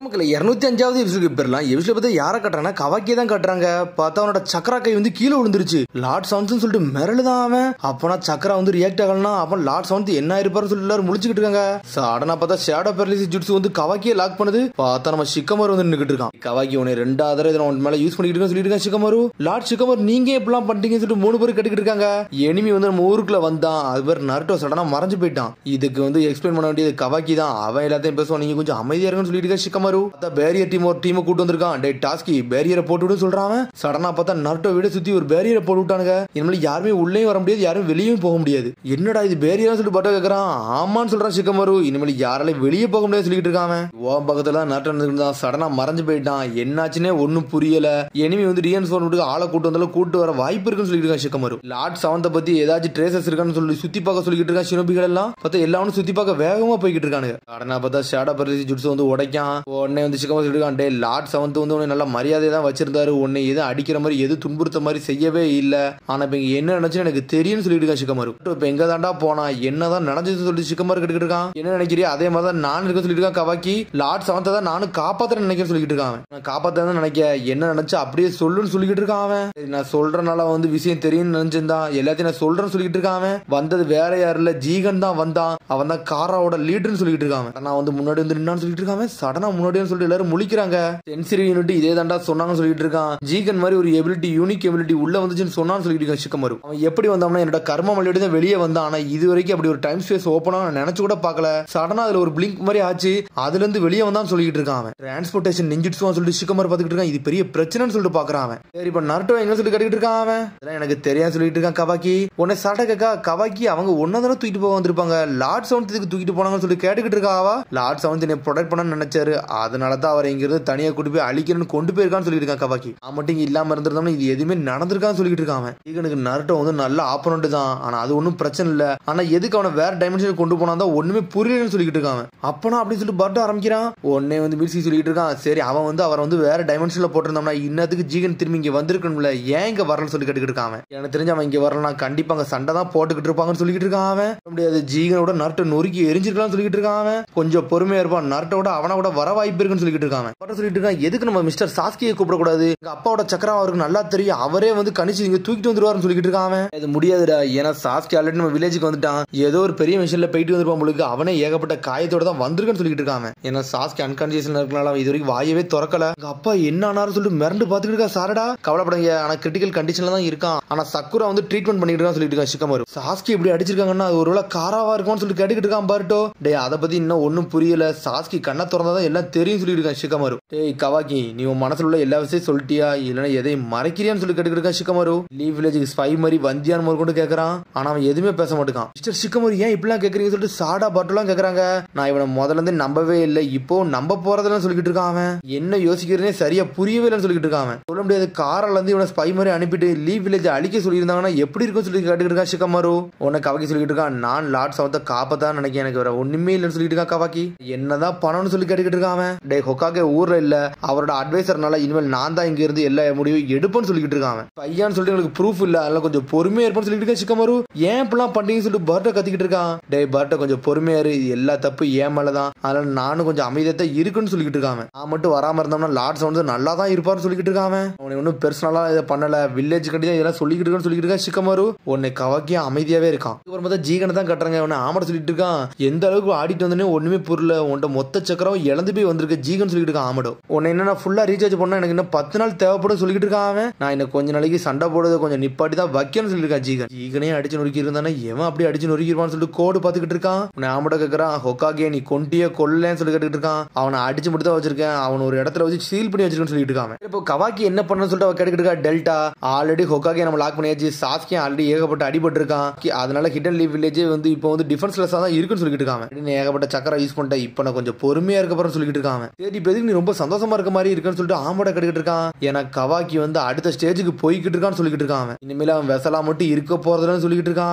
நமக்கு 205வது எபிசோடுக்கு போயிடலாம். எபிசோட பார்த்தா யாரை கட்டுறாங்கன்னா கவாக்கியை தான் கட்டுறாங்க. பார்த்தா அவனோட சக்கரா கை வந்து கீழே விழுந்துருச்சு. லார்ட் செவன்த் சொல்லிட்டு மிரளுதான் அவன். அப்பனா சக்கரா வந்து ரியாக்ட் ஆகலனா அவன் லார்ட் செவன்த் என்ன ஆயிருப்பாரு சொல்லி எல்லாரும் முழிச்சுக்கிட்டு இருக்காங்க. சடனா பார்த்தா ஷேடோ பேரலிசிஸ் ஜுட்ஸு வந்து கவாக்கியை லாக் பண்ணுது. பார்த்தா நம்ம ஷிக்கமாரு வந்து நின்னுக்கிட்டு இருக்கான். கவாக்கி உன்னை 2வது தடவை இதை உன் மேல யூஸ் பண்ணிட்டு இருக்கேன்னு சொல்லிட்டு இருக்கான் ஷிக்கமாரு. லார்ட் ஷிக்கமாரு நீங்க எப்படிலாம் பண்ணிட்டீங்கன்னு சொல்லிட்டு 3 பேர் கட்டிக்கிட்டு இருக்காங்க. எனிமி வந்து நம்ம ஊருக்குள்ள வந்தான். அது பேர் நருட்டோ சடனா மறைஞ்சு போயிட்டான். இதுக்கு வந்து எக்ஸ்பிளைன் பண்ண வேண்டியது கவாக்கி தான். அவன் எல்லாத்தையும் பேசுவான். நீங்க கொஞ்சம் அமைதியா இருக்குன்னு சொல்லிட்டு இருக்க ஷிக்கமாரு. பேரியர் டீம் ஒரு டீமை கூட்டு வந்திருக்கான். டே டாஸ்கி பேரியரை போட்டு விடு சொல்றான். சடனா பார்த்தா நருட்டோ வீட சுத்தி ஒரு பேரியரை போட்டு விட்டானுங்க. இனிமேல் யாருமே உள்ளே வர முடியாது, யாரும் வெளியும் போக முடியாது. என்னடா இது பேரியரா சொல்லிட்டு பட்ட கேக்குறான். ஆமான்னு சொல்றான் ஷிக்கமாரு. இனிமேல் யாராலையும் வெளியே போக முடியாது சொல்லிட்டு இருக்காங்க. ஓ பக்கத்துல நருட்டோ இருந்தான். சடனா மறைஞ்சு போயிட்டான். என்னாச்சுன்னே ஒன்னும் புரியல. எனிமி வந்து ரீஎன்ஃபோர்ஸ்மென்ட்க்கு ஆளை கூட்டு வந்தாலும் கூட்டு வர வாய்ப்பு இருக்குன்னு சொல்லிட்டு இருக்கான் ஷிக்கமாரு. லார்ட் செவன்த் பத்தி ஏதாச்சும் ட்ரேசஸ் இருக்கான்னு சொல்லி சுத்தி பார்க்க சொல்லிட்டு இருக்கான் ஷினோபிகள் எல்லாம். பார்த்தா எல்லாரும் சுத்தி பார்க்க வேகமா போய்கிட்டு இருக்கானுங்க. சடனா பார்த்தா ஷேடோ பேரலிசிஸ் ஜுட்ஸு வந்து உடைக்கான். உடனே வந்து ஷிக்கமாரு சொல்லிட்டு இருக்கான். டே லார்ட் செவன்த் வந்து உன்னை நல்ல மரியாதையை தான் வச்சிருந்தாரு. உன்னை எதுவும் அடிக்கிற மாதிரி எது துன்புறுத்த மாதிரி செய்யவே இல்ல. ஆனா இப்ப இங்க என்ன நினைச்சுன்னு எனக்கு தெரியும்னு சொல்லிட்டு இருக்கான் ஷிக்கமாரு. இப்ப எங்க தாண்டா போனா என்னதான் நடந்துச்சு சொல்லி ஷிக்கமாரு கேட்டுக்கிட்டு இருக்கான். என்ன நினைக்கிறியா அதே மாதிரி தான் நான் இருக்க சொல்லிட்டு இருக்கான் கவாக்கி. லார்ட் செவன்த் தான் நானும் காப்பாத்த நினைக்கிறேன் சொல்லிட்டு இருக்கான். நான் காப்பாத்த நினைக்க என்ன நினைச்சு அப்படியே சொல்லுன்னு சொல்லிட்டு இருக்கான் அவன். நான் சொல்றனால வந்து விஷயம் தெரியும்னு நினைச்சிருந்தா எல்லாத்தையும் நான் சொல்றேன்னு சொல்லிட்டு இருக்கான் அவன். வந்தது வேற யாரும் இல்ல, ஜீகன் தான் வந்தான். அவன் தான் காராவோட லீடர்னு சொல்லிட்டு இருக்கான். நான் வந்து முன்னாடி வந்து நின்னான்னு சொல்லிட்டு இருக்கான். சடனா முன்னாடி சொல்லிட்டு எல்லாரும் முழிக்கிறாங்க. சென்சிரி யூனிட் இதே தாண்டா சொன்னாங்கன்னு சொல்லிட்டு இருக்கான். ஜீகன் மாதிரி ஒரு எபிலிட்டி, யூனிக் எபிலிட்டி உள்ள வந்துச்சுன்னு சொன்னான்னு சொல்லிட்டு இருக்கான் ஷிக்கமாரு. அவன் எப்படி வந்தான்னா என்னோட கர்ம மலையோட தான் வெளியே வந்தான். ஆனா இது வரைக்கும் அப்படி ஒரு டைம் ஸ்பேஸ் ஓபனா நான் நினைச்சு கூட பார்க்கல. சடனா அதுல ஒரு பிளிங்க் மாதிரி ஆச்சு. அதுல இருந்து வெளியே வந்தான்னு சொல்லிட்டு இருக்கான் அவன். டிரான்ஸ்போர்டேஷன் நிஞ்சிட்ஸுவான்னு சொல்லிட்டு ஷிக்கமாரு பாத்துக்கிட்டு இருக்கான். இது பெரிய பிரச்சனைன்னு சொல்லிட்டு பாக்குறான் அவன். சரி இப்ப நருட்டோ எங்க சொல்லிட்டு கட்டிட்டு இருக்கான் அவன். இதெல்லாம் எனக்கு தெரியாது சொல்லிட்டு இருக்கான் கவாக்கி. உன்னை சடக்கா கவாக்கி அவங்க ஒன்னதான தூக்கிட்டு போக வந்திருப்பாங்க. லார்ட் செவன்த்துக்கு தூக்கிட்டு போனாங்கன்னு சொல்லி கேட்டுக்கிட்டு இருக்காவா. லார்ட் செவன்த் என்ன ப்ரொடெக்ட் பண்ண நினைச்சாரு. அதனாலதான் அவர் இங்க இருந்து தனியா கூட்டி போய் அழிக்கணும்னு கொண்டு போயிருக்கான்னு சொல்லிட்டு இருக்கான் கவாக்கி. மட்டும் இல்லாம இருந்திருந்தோம்னா இது எதுவுமே நடந்திருக்கான்னு சொல்லிட்டு இருக்கான் அவன். இவனுக்கு நருட்டோ வந்து நல்ல ஆப்போனன்ட் தான். ஆனா அது ஒன்னும் பிரச்சனை இல்ல. ஆனா எதுக்கு அவனை வேற டைமென்ஷன் கொண்டு போனா தான் ஒண்ணுமே புரியலன்னு சொல்லிட்டு இருக்கான். அப்பனா அப்படின்னு சொல்லிட்டு பர்ட் ஆரம்பிக்கிறான். உடனே வந்து மில்சி சொல்லிட்டு இருக்கான். சரி அவன் வந்து அவரை வந்து வேற டைமென்ஷன்ல போட்டிருந்தோம்னா இன்னத்துக்கு ஜீகன் திரும்பி இங்க வந்திருக்கணும்ல, ஏன் இங்க வரலன்னு சொல்லி கேட்டுக்கிட்டு இருக்கான். எனக்கு தெரிஞ்சு அவன் இங்க வரலாம் கண்டிப்பா அங்க சண்டை தான் போட்டுக்கிட்டு இருப்பாங்கன்னு சொல்லிட்டு இருக்கான் அவன். முடியாது ஜீகனோட நருட்டோ நொறுக்கி எரிஞ்சிருக்கலாம்னு சொல்லிட்டு இருக்கான் அவன். கொஞ்சம் பொறுமையா இருப்பான். நருட்டோட அவனை கூட வர வாய்ப்பு இருக்குன்னு சொல்லிட்டு இருக்கான். சொல்லிட்டு இருக்கான் எதுக்கு நம்ம மிஸ்டர் சாஸ்கியை கூப்பிடக்கூடாது, எங்க அப்பாவோட சக்கரம் அவருக்கு நல்லா தெரியும், அவரே வந்து கணிச்சு இங்க தூக்கிட்டு வந்துருவாருன்னு சொல்லிட்டு இருக்கான். இது முடியாதுடா, ஏன்னா சாஸ்கி ஆல்ரெடி நம்ம வில்லேஜுக்கு வந்துட்டான். ஏதோ ஒரு பெரிய மிஷன்ல போயிட்டு வந்துருப்பான் உங்களுக்கு. அவனே ஏகப்பட்ட காயத்தோட தான் வந்திருக்குன்னு சொல்லிட்டு இருக்கான். ஏன்னா சாஸ்கி அன்கான்சியஸ்ல இருக்கனால அவன் இது வரைக்கும் வாயவே திறக்கல. எங்க அப்பா என்ன ஆனாரு சொல்லிட்டு மிரண்டு பாத்துக்கிட்டு இருக்கா. சாரடா கவலைப்படாங்க, ஆனா கிரிட்டிக்கல் கண்டிஷன்ல தான் இருக்கான். ஆனா சக்குரா வந்து ட்ரீட்மெண்ட் பண்ணிட்டு இருக்கான்னு சொல்லிட்டு இருக்கான் ஷிக்கமாரு. சாஸ்கி இப்படி அடிச்சிருக்காங்கன்னா அது ஒருவேளை காராவா இருக்கும்னு சொல்லிட்டு கேட்டுக்கிட்டு இருக்கான் பர்ட்டோ. டே அதை பத்தி இன்னும் ஒன்னும் புரியல. சாஸ்கி கண்ணை திறந்தாதான் எல்லாம் தெரியும் சொல்லிட்டு இருக்கான் ஷிக்கமாரு. டேய் கவாக்கி நீ உன் மனசுல உள்ள எல்லா விஷயம் சொல்லிட்டியா இல்லன்னா எதையும் மறைக்கிறியான்னு சொல்லி கேட்டுக்கிட்டு இருக்கான் ஷிக்கமாரு. லீவ் வில்லேஜுக்கு ஸ்பை மாதிரி வந்தியான்னு முதல் கொண்டு கேட்கறான். ஆனா அவன் எதுவுமே பேச மாட்டான். மிஸ்டர் ஷிக்கமாரு ஏன் இப்படிலாம் கேட்கறீங்கன்னு சொல்லிட்டு சாடா பர்ட்டோலாம் கேட்கறாங்க. நான் இவனை முதல்ல இருந்து நம்பவே இல்லை, இப்போ நம்ப போறதுன்னு சொல்லிட்டு இருக்கான். அவன் என்ன யோசிக்கிறதே சரியா புரியவே இல்லைன்னு சொல்லிட்டு இருக்கான். சொல்ல முடியாது காரில் இருந்து இவனை ஸ்பை மாதிரி அனுப்பிட்டு லீவ் வில்லேஜ் அழிக்க சொல்லியிருந்தாங்கன்னா எப்படி இருக்குன்னு சொல்லி கேட்டுக்கிட்டு இருக்கான் ஷிக்கமாரு. உன்னை கவாக்கி சொல்லிட்டு இருக்கான். நான் லார்ட் செவன்த்தை காப்பதான் நினைக்கிறேன், எனக்கு வேற ஒண்ணுமே இல்லைன்னு சொல்லிட்டு இருக்கான் கவாக்கி. என்னதான் பண்ணணும்னு சொல்லி கேட்டுக்கிட்டு இருக்கான். டே ஹொக்காகே ஊர்ல இல்ல, அவரோட அட்வைசர்னால இனிமேல் நான் தான் இங்க இருந்து எல்லா முடிவும் எடுப்பேன்னு சொல்லிட்டு இருக்கான். பையான்னு சொல்லிட்டு எனக்கு ப்ரூஃப் இல்ல, அதனால கொஞ்சம் பொறுமையா இருப்பேன்னு சொல்லிட்டு இருக்கேன் ஷிக்கமாரு. ஏன் இப்பெல்லாம் பண்றீங்கன்னு சொல்லிட்டு பர்ட்டை கத்திக்கிட்டு இருக்கான். டே பர்ட்டை கொஞ்சம் பொறுமையா இரு, எல்லா தப்பு ஏன் மேலதான், அதனால நானும் கொஞ்சம் அமைதியா இருக்குன்னு சொல்லிட்டு இருக்கான். நான் மட்டும் வராம இருந்தோம்னா லார்ட் செவன்த் நல்லா தான் இருப்பான்னு சொல்லிட்டு இருக்கான். அவனை ஒன்னும் பெர்சனலா இதை பண்ணல, வில்லேஜ் கட்டி தான் இதெல்லாம் சொல்லிட்டு இருக்கான்னு சொல்லிட்டு இருக்கா ஷிக்கமாரு. உன்னை கவாக்கியா அமைதியாவே இருக்கான். இவர் பார்த்தா ஜீகனை தான் கட்டுறாங்க. அவனை ஆமாட சொல்லிட்டு இருக்கான். எந்த அளவுக்கு ஆடிட்டு வந்தோடனே ஒண்ணுமே புரியல, உன்ட மொத்த சக்கரம் இழந்து போய் வந்திருக்க ஜீகன் சொல்லிட்டு இருக்கான். ஆமாடோ உன்னை என்ன ஃபுல்லா ரீசார்ஜ் பண்ணா எனக்கு இன்னும் 10 நாள் தேவைப்படும் சொல்லிட்டு இருக்கான். நான் இன்னும் கொஞ்ச நாளைக்கு சண்டை போடுறது கொஞ்சம் நிப்பாட்டி தான் வைக்கணும்னு சொல்லிட்டு இருக்கான். ஜீகன் ஜீகனே அடிச்சு நொறுக்கி இருந்தானே எவன் அப்படி அடிச்சு நொறுக்கிடுவான்னு சொல்லிட்டு கோடு பாத்துக்கிட்டு இருக்கான். உன்னை ஆமாட கேட்கறான். ஹொக்காகே நீ கொண்டிய கொல்லன்னு சொல்லி கேட்டுட்டு இருக்கான். அவனை அடிச்சு மட்டும் தான் வச்சிருக்கேன், அவன் ஒரு இடத்துல வச்சு சீல் பண்ணி வச்சிருக்கேன்னு சொல்லிட்டு இருக்கான். இப்போ கவாக்கி என்ன பண்ணணும்னு சொல்லிட்டு அவ கேட்டுக்கிட்டு இருக்கா. டெல்டா ஆல்ரெடி ஹொக்காகே நம்ம லாக் பண்ணியாச்சு. சாஸ்கி ஆல்ரெடி ஏகப்பட்ட அடிபட்டு இருக்கான். அதனால ஹிடன் லீவ் வில்லேஜ் வந்து இப்போ வந்து டிஃபென்ஸ்லெஸ்ஸா தான் இருக்குன்னு சொல்லிட்டு இருக்கான். ஏகப்பட்ட சக்கரம் யூஸ் பண்ணிட்டேன், இப்போ நான் கொஞ்சம் பொறுமையா இருக்க போறேன்னு சொல்லிட்டு இருக்கான். சரி இப்போ எதுக்கு நீ ரொம்ப சந்தோஷமா இருக்க மாதிரி இருக்குன்னு சொல்லிட்டு ஆமோட கேட்டுக்கிட்டு இருக்கான். ஏன்னா கவாக்கி வந்து அடுத்த ஸ்டேஜுக்கு போய்கிட்டு இருக்கான்னு சொல்லிட்டு இருக்கான். இனிமேல அவன் வெசலா மட்டும் இருக்க போறதுன்னு சொல்லிட்டு இருக்கான்.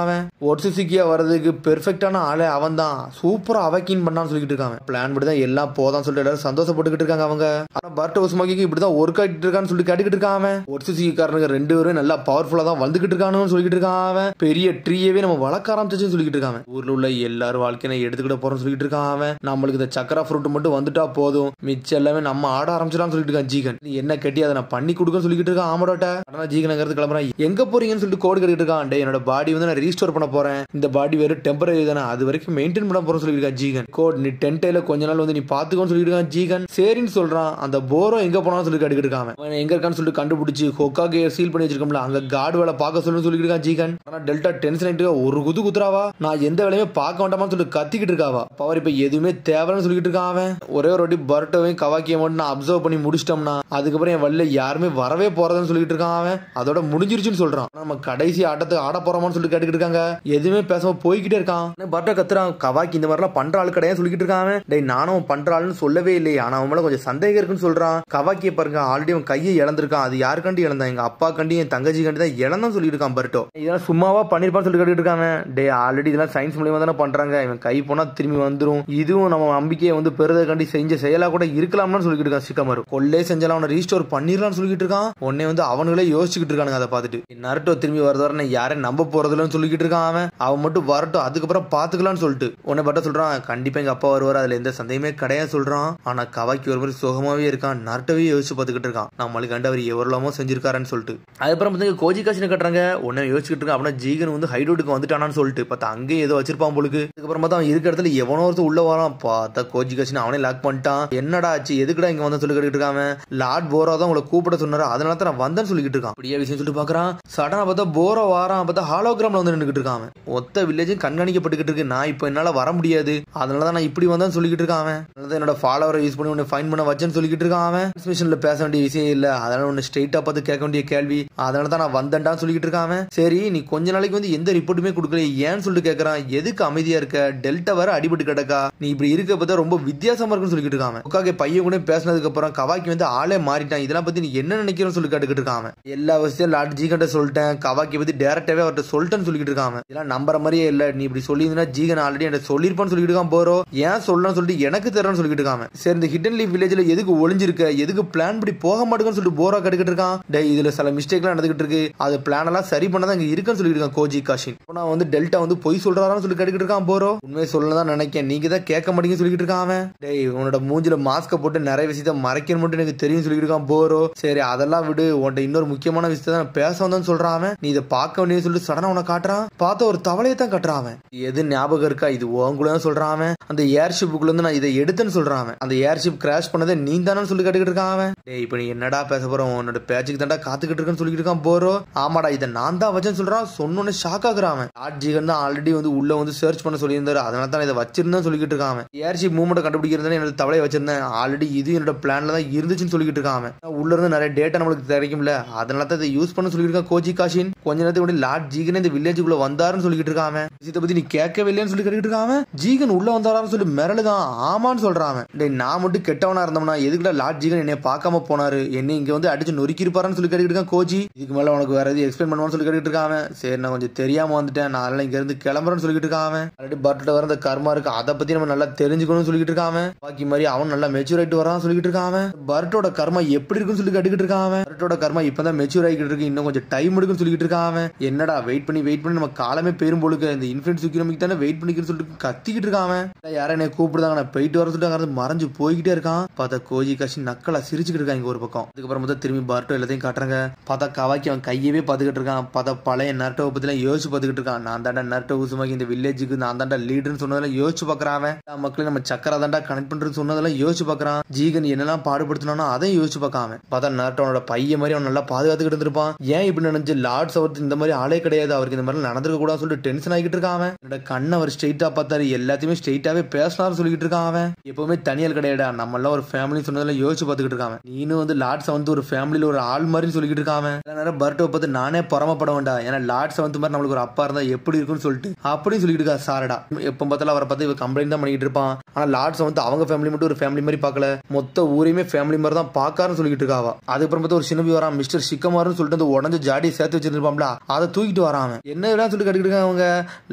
ஒட்சுசிக்கியா வர்றதுக்கு பெர்ஃபெக்டான ஆளே அவன் தான். சூப்பரா அவக்கின் பண்ணான்னு சொல்லிட்டு இருக்கான். பிளான் படி தான் எல்லாம் போதான் சொல்லிட்டு எல்லாரும் சந்தோஷப்பட்டுக்கிட்டு இருக்காங்க. அவங்க ஆனா பர்ட் உஸ்மாகிக்கு இப்படிதான் ஒர்க் ஆகிட்டு இருக்கான்னு சொல்லிட்டு கேட்டுக்கிட்டு இருக்கான். ஒட்சுசிக்காரனுங்க 2 பேரும் நல்லா பவர்ஃபுல்லா தான் வந்துகிட்டு இருக்கானு சொல்லிட்டு இருக்கான். பெரிய ட்ரீயவே நம்ம வளர்க்க ஆரம்பிச்சுன்னு சொல்லிட்டு இருக்கான். ஊர்ல உள்ள எல்லாரும் வாழ்க்கையை எடுத்துக்கிட்ட போறோம்னு சொல்லிட்டு இருக்கான். நம்மளுக்கு இந்த சக்கரா ஃப்ரூட் மட்டும் வந்துட்டா போதும், மிச்சம் எல்லாமே நம்ம ஆட ஆரம்பிச்சிடலாம் சொல்லிட்டு இருக்கான் ஜீகன். நீ என்ன கட்டி அதை நான் பண்ணி கொடுக்க சொல்லிட்டு இருக்கான் ஆமாடோட்ட. ஆனா ஜீகன் அங்கிறது கிளம்புறான். எங்க போறீங்கன்னு சொல்லிட்டு கோடு கட்டிட்டு இருக்கான். டே என்னோட பாடி வந்து நான் ரீஸ்டோர் பண்ண போறேன், இந்த பாடி வெறும் டெம்பரரி தானே, அது வரைக்கும் மெயின்டைன் பண்ண போறேன் சொல்லிருக்கான் ஜீகன். கோட் நீ டென்டைல கொஞ்ச நாள் வந்து நீ பாத்துக்கோன்னு சொல்லிட்டு இருக்கான் ஜீகன். சரின்னு சொல்றான். அந்த போரோ எங்க போனாலும் சொல்லி கட்டிட்டு இருக்கான். எங்க இருக்கான்னு சொல்லிட்டு கண்டுபிடிச்சு ஹோக்காகே சீல் பண்ணி வச்சிருக்கோம்ல, அங்க கார்டு வேலை பார்க்க சொல்லணும்னு சொல்லிட்டு இருக்கான் ஜீகன். ஆனா டெல்டா டென்ஷன் ஆயிட்டு ஒரு குத்துறாவா, நான் எந்த வேலையுமே பார்க்க வேண்டாமான்னு சொல்லிட்டு கத்திக்கிட்டு இருக்காவா. பவர் இப்ப எதுவுமே தேவைன்னு சொல்லிட்டு இருக்கான் அவன். ஒரே ஒரு வாட்டி பர்ட்டோவையும் கவாக்கியை மட்டும் நான் அப்சர்வ் பண்ணி முடிச்சிட்டோம்னா அதுக்கப்புறம் என் வழியில யாருமே வரவே போறதுன்னு சொல்லிட்டு இருக்கான் அவன். அதோட முடிஞ்சிருச்சுன்னு சொல்றான். நம்ம கடைசி ஆட்டத்தை ஆட போறோமான்னு சொல்லிட்டு கேட்டுக்கிட்டு இருக்காங்க. எதுவுமே பேசாம போய்கிட்டே இருக்கான். பர்ட்டோ கத்துறான், கவாக்கி இந்த மாதிரிலாம் பண்ற ஆள் கிடையாது சொல்லிட்டு இருக்கான். டேய் நானும் பண்ற ஆளுன்னு சொல்லவே இல்லையே, ஆனா அவன் மேல கொஞ்சம் சந்தேகம் இருக்குன்னு சொல்றான். கவாக்கியை பாருங்க, ஆல்ரெடி அவன் கையை இழந்திருக்கான். அது யாருக்காண்டி இழந்தான், எங்க அப்பா கண்டி என் தங்கச்சி கண்டி தான் இழந்தான் சொல்லிட்டு இருக்கான் பர்ட்டோ. இதெல்லாம் சும்மாவா பண்ணிருப்பான்னு சொல்லி கேட்டுட்டு இருக்காங்க. டே ஆல்ரெடி இதெல்லாம் சயின்ஸ் மூலியமா தானே பண்றாங்க, இவன் கை போனா திரும்பி வந்துரும், இதுவும் நம்ம நம்பிக்கையை வந்து பெறுவதற்காண்டி செஞ்ச செயலா கூட இருக்கலாம்னு சொல்லிட்டு இருக்கான் சிக்கமாரு. கொல்லே செஞ்சாலும் அவனை ரீஸ்டோர் பண்ணிடலாம்னு சொல்லிட்டு இருக்கான். உடனே வந்து அவனுங்களே யோசிச்சுக்கிட்டு இருக்கானுங்க. அதை பார்த்துட்டு நருட்டோ திரும்பி வரதோட யாரும் நம்ப போறதுலன்னு சொல்லிட்டு இருக்கான். அவன் மட்டும் வரட்டும், அதுக்கப்புறம் பாத்துக்கலாம்னு சொல்லிட்டு உன்னை பட்ட சொல்றான். கண்டிப்பா எங்க அப்பா வருவார், அதுல எந்த சந்தேகமே கிடையாது சொல்றான். ஆனா கவாக்கி ஒரு மாதிரி சுகமாவே இருக்கான். நருட்டோவே யோசிச்சு பாத்துக்கிட்டு இருக்கான், நம்மளுக்கு கண்டு அவர் எவ்வளவோ செஞ்சிருக்காருன்னு சொல்லிட்டு. அதுக்கப்புறம் பார்த்தீங்க கோஜி காசினை கட்டுறாங்க. உடனே யோசிச்சுட்டு இருக்கான். அப்படின்னா ஜீகன் வந்து ஹைடோட்டுக்கு வந்துட்டானான்னு சொல்லிட்டு பார்த்தா அங்கே ஏதோ வச்சிருப்பான் போலுக்கு. அதுக்கப்புறம் பார்த்தா அவன் இருக்க இடத்துல எவனோ ஒருத்தர் உள்ள வரான். பார்த்தா கோஜி காசினை அவனே லாக் பண்ணிட்டான். என்னடா ஆச்சு, எதுக்குடா இங்க வந்து சொல்லி கேட்டுட்டு இருக்காங்க. லார்ட் போரோ தான் உங்களை கூப்பிட சொன்னாரு, அதனால தான் நான் வந்தேன்னு சொல்லிட்டு இருக்கான். அப்படியே விஷயம் சொல்லிட்டு பாக்குறான். சடனா பார்த்தா போரோ வாரான். பார்த்தா ஹாலோகிராம்ல வந்து நின்றுட்டு இருக்கான். மொத்த வில்லேஜும் கண்காணிக்கப்பட்டுக்கிட்டு இருக்கு. நான் இப்போ என்னால வர முடியாது, அதனாலதான் நான் இப்படி வந்தேன்னு சொல்லிட்டு இருக்கான். அதனால என்னோட ஃபாலோவரை யூஸ் பண்ணி உன்னை ஃபைன் பண்ண வச்சேன்னு சொல்லிட்டு இருக்கான். டிரான்ஸ்மிஷன்ல பேச வேண்டிய விஷயம் இல்ல, அதனால உன்னை ஸ்ட்ரெயிட்டா பார்த்து கேட்க வேண்டிய கேள்வி, அதனால தான் நான் வந்தேன்டான்னு சொல்லிட்டு இருக்கான். சரி நீ கொஞ்ச நாளைக்கு வந்து எந்த ரிப்போர்ட்டுமே கொடுக்கல ஏன்னு சொல்லிட்டு கேட்கறான். எதுக்கு அமைதியா இருக்க, டெல்டா வர அடிபட்டு கிடக்கா, நீ இப்படி இருக்க பார்த்தா ரொம்ப வித்தியாசமா இருக்குன்னு சொல்லிட்டு இருக்கான். உக்காக பையன் கூட பேசினதுக்கு அப்புறம் கவாக்கி வந்து ஆளே மாறிட்டான், இதெல்லாம் பத்தி நீ என்ன நினைக்கிறன்னு சொல்லி கேட்டுக்கிட்டு இருக்கான். எல்லா விஷயம் லார்ட் ஜீகன் சொல்லிட்டேன், கவாக்கி பத்தி டேரக்டாவே அவர்கிட்ட சொல்லிட்டேன்னு சொல்லிட்டு இருக்கான். இதெல்லாம் நம்புற மாதிரியே இல்ல, நீ இப்படி சொல்லியிருந்தா ஜீகன் ஆல்ரெடி என்கிட்ட சொல்லிருப்பான்னு சொல்லிட்டு இருக்கான். போறோ ஏன் சொல்லணும்னு சொல்லிட்டு எனக்கு தெரியணும்னு சொல்லிட்டு இருக்கான். சரி இந்த ஹிடன் லீஃப் வில்லேஜ்ல எதுக்கு ஒளிஞ்சிருக்க, எதுக்கு பிளான் படி போக மாட்டேங்குன்னு சொல்லிட்டு போரோ கேட்டுக்கிட்டு இருக்கான். டே இதுல சில மிஸ்டேக் எல்லாம் நடந்துகிட்டு இருக்கு, அது பிளான் எல்லாம் சரி பண்ணதான் இங்க இருக்குன்னு சொல்லிட்டு இருக்கான் கோஜி காஷின். நான் வந்து டெல்டா வந்து பொய் சொல்றாரான்னு சொல்லி கேட்டுக்கிட்டு இருக்கான். போரோ உண்மையை சொல்லதான் நினைக்கேன், நீங்க தான் கேட்க மாட்டீங்கன்னு சொல்லிட்டு இருக்கான். டேய் உன்னோட மூஞ்சில மாஸ்க போட்டு நிறைய விஷயத்த மறைக்கணும் மட்டும் எனக்கு தெரியும் சொல்லிட்டு இருக்கான் போரோ. சரி அதெல்லாம் விடு, உன்ட்ட இன்னொரு முக்கியமான விஷயத்த தான் பேச வந்தான்னு சொல்றான். நீ இதை பார்க்க வேண்டிய சொல்லிட்டு சடனா உன காட்டுறான். பார்த்தா ஒரு தவளையை தான் கட்டுறான். எது ஞாபகம் இருக்கா, இது உங்களும் சொல்றான். அந்த ஏர்ஷிப்புக்குள்ள இருந்து நான் இதை எடுத்தேன்னு சொல்றான். அந்த ஏர்ஷிப் கிராஷ் பண்ணதை நீ தானு சொல்லி கேட்டுக்கிட்டு இருக்கான். டேய் இப்ப நீ என்னடா பேச போறோம், உன்னோட பேச்சுக்கு தாண்டா காத்துக்கிட்டு இருக்கேன்னு சொல்லிட்டு இருக்கான் போரோ. ஆமாடா இதை நான் தான் வச்சேன்னு சொல்றான். சொன்னோன்னு ஷாக் ஆகுறான். லார்ட் ஜீகன் தான் ஆல்ரெடி வந்து உள்ள வந்து சர்ச் பண்ண சொல்லியிருந்தாரு, அதனால தான் இதை வச்சிருந்தேன் சொல்லிட்டு இருக்கான். ஏர்ஷிப் மூவ்மெண்ட் கண்டுபிடிக்கிறது என்னோட தவளையை வச்சிருந்தேன், ஆல்ரெடி இது என்னோட பிளான்ல தான் இருந்துச்சுன்னு சொல்லிட்டு இருக்கான். உள்ள இருந்து நிறைய டேட்டா நம்மளுக்கு கிடைக்கும்ல, அதனால தான் இதை யூஸ் பண்ண சொல்லியிருக்கான் கோஜி காஷின். கொஞ்ச நேரத்துக்கு முன்னாடி லார்ட் ஜீகன் இந்த வில்லேஜுக்குள்ள வந்தாருன்னு சொல்லிட்டு இருக்கான். இதை பத்தி நீ கேட்கவே இல்லைன்னு சொல்லி கேட்டுட்டு இருக்கான். ஜீகன் உள்ள வந்தாரான்னு சொல்லி மிரளுதான். ஆமான்னு சொல்றான். டேய் நான் மட்டும் கெட்டவனா இருந்தோம்னா எதுக்குடா லார்ட் ஜீகன் என்னை பார்க்காம போனாரு, என்ன இங்க வந்து அடிச்சு நொறுக்கி இருப்பாருன்னு சொல்லி கேட்டுட்டு இருக்கான் கோஜி. இதுக்கு மேல உனக்கு வேற எதுவும் எக்ஸ்பிளைன் பண்ணுவான்னு சொல்லி கேட்டுட்டு இருக்கான். சரி நான் கொஞ்சம் தெரியாம வந்துட்டேன், நான் அதெல்லாம் இங்க இருந்து கிளம்புறேன்னு சொல்லிட்டு இருக்கான். ஆல்ரெடி பர்ட்ட வர அந்த கர்மா இருக்கு, அதை பத்தி நம்ம நல்லா தெரிஞ்சுக்கணும்னு சொல்லிட்டு இருக்கான். பாக்கி மாதிரி அவன் நல்லா மெச்சூர் ஆயிட்டு வரான்னு சொல்லிட்டு இருக்கான். பர்ட்டோட கர்மா எப்படி இருக்குன்னு சொல்லி கேட்டுக்கிட்டு இருக்கான். பர்ட்டோட கர்மா இப்பதான் மெச்சூர் ஆகிட்டு இருக்கு, இன்னும் கொஞ்சம் டைம் எடுக்குன்னு சொல்லிட்டு இருக்கான். என்னடா வெயிட் பண்ணி நம்ம காலமே பெரும் போலுக்கு, இந்த இன்ஃபினிட் சுக்கிரமிக்கு தானே வெயிட் பண்ணிக்கிறேன்னு சொல்லிட்டு கத்திக்கிட்டு இருக்கான். யாரும் என்ன கூப்பிடுதாங்க, நான் போயிட்டு வர சொல்லிட்டு மறைஞ்சு போய்கிட்டே இருக்கான். பார்த்தா கோஜி காஷி நக்கலா சிரிச்சுக்கிட்டு இருக்காங்க ஒரு பக்கம். அதுக்கப்புறம் பார்த்தா திரும்பி பர்ட்டோ எல்லாத்தையும் காட்டுறாங்க. பார்த்தா கவாக்கி அவன் கையவே பார்த்துக்கிட்டு இருக்கான். பார்த்தா பழைய நருட்டோவை பத்தி எல்லாம் யோசிச்சு பார்த்துக்கிட்டு இருக்கான். நான் தாண்டா நருட்டோ உசுமாக்கி இந்த வில்லேஜுக்கு நான் தாண்டா லீடர்னு சொன்னதெல்லாம் யோசிச்சு பாக்குறான். மக்களையும் நம்ம சக்கரா தாண்டா கனெக்ட் பண்றது சொன்னதெல்லாம் யோசிச்சு பாக்குறான். ஜீகன் என்னெல்லாம் பாடுபடுத்தினா அதையும் யோசிச்சு பார்க்காம பார்த்தா நருட்டோனோட பையன் மாதிரி அவன் நல்லா பாதுகாத்துக்கிட்டு இருந்திருப்பான். ஏன் இப்படி நினைச்சு லார்ட்ஸ் அவருக்கு இந்த மாதிரி ஆளே கிடையாது, அவருக்கு இந்த மாதிரி நடந்துக்க கூடாதுன்னு சொல்லிட்டு டென்ஷன் ஆகிட்டு இருக்கான். என்னோட கண்ணை அவர் ஸ்ட்ரெயிட்டா பார்த்தாரு, எல்லாத்தையுமே ஸ்ட்ரெயிட்டாவே பேசினாரு சொல்லிட்டு இருக்கான். எப்பவுமே தனியால் கிடையாடா, நம்ம எல்லாம் ஒரு ஃபேமிலி சொன்னதெல்லாம் யோசிச்சு பார்த்துக்கிட்டு இருக்கான். நீனும் வந்து லார்ட்ஸ் வந்து ஒரு ஃபேமிலியில ஒரு ஆள் மாதிரி சொல்லிட்டு இருக்கான். நேரம் பர்ட்டோ பார்த்து நானே பொறாமப்பட வேண்டாம், ஏன்னா லார்ட்ஸ் வந்து மாதிரி நம்மளுக்கு ஒரு அப்பா இருந்தா எப்படி இருக்குன்னு சொல்லிட்டு அப்படின்னு சொல்லிட்டு இருக்கா சாரடா. எப்ப பார்த்தாலும் அவரை பார்த்து இவ கம்ப்ளைண்ட் தான் பண்ணிட்டு இருப்பான். ஆனா லார்ட்ஸ் வந்து அவங்க ஃபேமிலி மட்டும் ஒரு ஃபேமிலி மாதிரி பார்க்கல, மொத்த ஊரையுமே ஃபேமிலி மாதிரி தான் பாக்காருன்னு சொல்லிட்டு இருக்காவா. அதுக்கப்புறம் பார்த்து ஒரு சின்னபி வரான், மிஸ்டர் சிக்கமாருன்னு சொல்லிட்டு அந்த உடஞ்ச ஜாடியை சேர்த்து வச்சிருப்பாங்களா, அதை தூக்கிட்டு வரான். என்ன சொல்லி கட்டிக்கிட்டு இருக்காங்க அவங்க.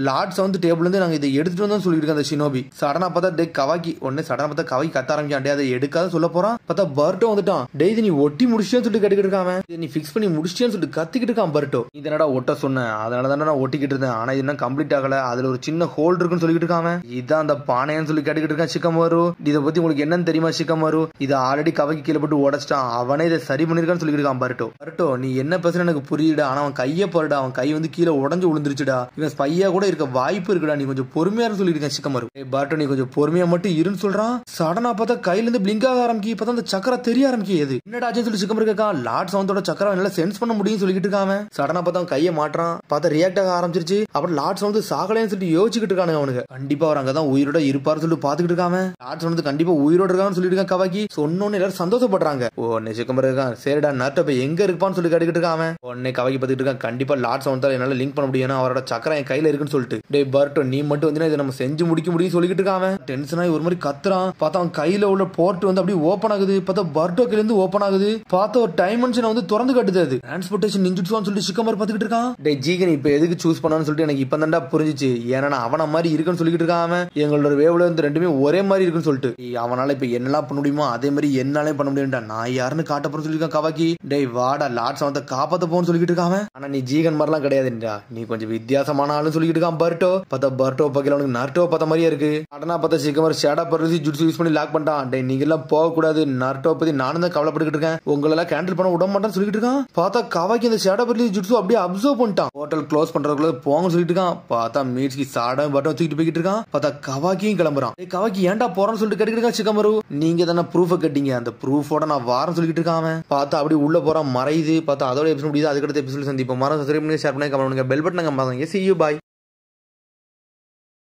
லார்ட்ஸ் வந்து டேபிள் இருந்து நாங்க இதை எடுத்துட்டு வந்தோம் சொல்லிட்டு இருக்காங்க அந்த ஷினோபி. சடனா பார்த்தா டே கவாக்கி ஒன்னு சடனா பார்த்தா கவாக்கி கத்த ஆரம்பிக்கான். அதை எடுக்காத சொல்ல போறான். பார்த்தா பர்ட்டோ வந்துட்டான். டேய் நீ ஒட்டி முடிச்சிட்டேன்னு சொல்லிட்டு கட்டிக்கிட்டு இருக்கான். நீ ஃபிக்ஸ் பண்ணி முடிச்சிட்டேன்னு சொல்லிட்டு கத்திக்கிட்டு இருக்கான் பர்ட்டோ. இதனடா ஒட்ட சொன்னேன், அதனால தானே நான் ஒட்டிக்கிட்டு இருந்தேன், ஆனா இது கம்ப்ளீட் ஆகல, அதுல ஒரு சின்ன ஹோல்ட் இருக்குன்னு சொல்லிட்டு இருக்கான். இதான் அந்த பானைன்னு சொல்லி கேட்டுக்கிட்டு இருக்கான் சிக்கமாரு. இதை பத்தி பத்தி உங்களுக்கு என்னன்னு தெரியுமா ஷிகமாரு? இதை ஆல்ரெடி கவக்கி கீழே போட்டு உடச்சிட்டான், அவனே இதை சரி பண்ணிருக்கான்னு சொல்லியிருக்கான் பருட்டோ. பருட்டோ நீ என்ன பேசுற எனக்கு புரியுடா, ஆனா அவன் கையை பாருடா, அவன் கை வந்து கீழே உடஞ்சு விழுந்துருச்சுடா, இவன் ஸ்பையா கூட இருக்க வாய்ப்பு இருக்குடா, நீ கொஞ்சம் பொறுமையா சொல்லியிருக்கேன் ஷிகமாரு. பருட்டோ நீ கொஞ்சம் பொறுமையா மட்டும் இருன்னு சொல்றான். சடனா பார்த்தா கையில இருந்து பிளிங்க் ஆக ஆரம்பிக்கி, பார்த்தா அந்த சக்கரா தெரிய ஆரம்பிக்கிது. என்னடா ஆச்சுன்னு சொல்லி ஷிகமாரு கேட்கான். லார்ட் சவுந்தோட சக்கரா நல்லா சென்ஸ் பண்ண முடியும்னு சொல்லிட்டு இருக்கான். சடனா பார்த்தா அவன் கையை மாற்றான், பார்த்தா ரியாக்ட் ஆக ஆரம்பிச்சிருச்சு. அப்புறம் லார்ட் சவுண்ட் சாகலைன்னு சொல்லிட்டு யோசிச்சுட்டு இருக்கானு. அவனுக்கு கண்டிப்பா அவர் அங்கதான் உயிரோட இருப்பாரு சொல்லிட்டு பாத்துக்கிட்டு இருக்காம. லார்ட் சவுண்ட் கண்டிப்பா உயிரோட இருக்கான்னு சொல்லிட்டு இருக்கான் கவாக்கி. சொன்னோன்னு எல்லாரும் சந்தோஷப்படுறாங்க. உடனே ஷிகமாரு இருக்கான், சரிடா நர்ட்டோ போய் எங்க இருப்பான்னு சொல்லி கேட்டுக்கிட்டு இருக்கான். உடனே கவாக்கி பார்த்துட்டு இருக்கான், கண்டிப்பா லார்ட் சவுண்ட் என்னால லிங்க் பண்ண முடியும், அவரோட சக்கரா என் கையில இருக்குன்னு சொல்லிட்டு. டேய் பர்ட்டோ நீ மட்டும் வந்து இதை நம்ம செஞ்சு முடிக்க முடியும் சொல்லிட்டு இருக்கான். டென்ஷன் ஆகி ஒரு மாதிரி கத்துறான். பார்த்தா அவன் கையில உள்ள போர்ட் வந்து அப்படியே ஓபன் ஆகுது. பார்த்தா பர்ட்டோ கையில இருந்து ஓபன் ஆகுது. பார்த்தா ஒரு டைமென்ஷன் வந்து திறந்து கட்டுது. அது டிரான்ஸ்போர்டேஷன் நிஞ்சுட்ஸான்னு சொல்லிட்டு ஷிகமாரு பார்த்துக்கிட்டு இருக்கான். டேய் ஜீகன் இப்ப எதுக்கு சூஸ் பண்ணான்னு சொல்லிட்டு எனக்கு இப்ப தான்டா புரிஞ்சிச்சு. ஏன்னா அவன மாதிரி இருக்குன்னு சொல்லிட்டு இருக்கான். எங்களோட வேவ்ல இருந்து ரெண்டுமே ஒரே மாதிரி இருக்குன்னு சொல்லிட்டு. அவனால இப்ப என்னெல்லாம் பண்ண முடியுமோ அதே மாதிரி என்னாலே பண்ண முடியும்டா, நான் யாருன்னு காட்ட போறேன்னு சொல்லியிருக்கான் கவாக்கி. டேய் வாடா லார்ட் சவுண்ட காப்பாத்த போன்னு சொல்லிட்டு இருக்கான். ஆனா நீ ஜீகன் மாதிரிலாம் கிடையாதுடா, நீ கொஞ்சம் வித்தியாசமான ஆளுன்னு சொல்லிட்டு இருக்கான் பர்ட்டோ. பார்த்தா பர்ட்டோ பக்கத்துல அவனுக்கு நர்ட்டோ பார்த்த மாதிரியே இருக்கு. அடனா பார்த்தா ஷிகமாரு ஷேடா பர்லி ஜுட்ஸ் யூஸ் பண்ணி லாக் பண்ணிட்டான். டேய் நீங்க எல்லாம் போக கூடாது, நர்ட்டோ பத்தி நானும் தான் கவலைப்பட்டுக்கிட்டு இருக்கேன், உங்களெல்லாம் கேண்டில் பண்ண விட மாட்டான்னு சொல்லிட்டு இருக்கான். பார்த்தா கவாக்கி அந்த ஷேடா பர்லி ஜுட்ஸ் அப்படியே அப்சர்வ் பண்ணிட்டான். ஹோட்டல் க்ளோஸ் பண்றதுக்குள்ள போங்கன்னு சொல்லிட்டு இருக்கான். பார்த்தா மீட்ஸ்கி சாடா பட்டம் தூக்கிட்டு போய்கிட்டு இருக்கான். பார்த்தா கவாக்கியும் கிளம்புறான். கவாக்கி ஏன்டா போறான்னு சொல்லிட்டு கேட்டுக்கிட்டு இருக்கான் ஷிகமாரு. நீங்க தானே ப்ரூஃபை கட்டிங்க, அந்த ப்ரூஃபோட நான் வாரம் சொல்லிட்டு இருக்கான். பார்த்தா அப்படி உள்ள போறான், மறையுது. பார்த்தா அதோட எபிசோட் முடியுது. அதுக்கடுத்த எபிசோட் சந்திப்போம். மரம் சப்ஸ்கிரைப் பண்ணி ஷேர் பண்ணி கமெண்ட் பண்ணுங்க, பெல் பட்டன் பாருங்க. See you, bye.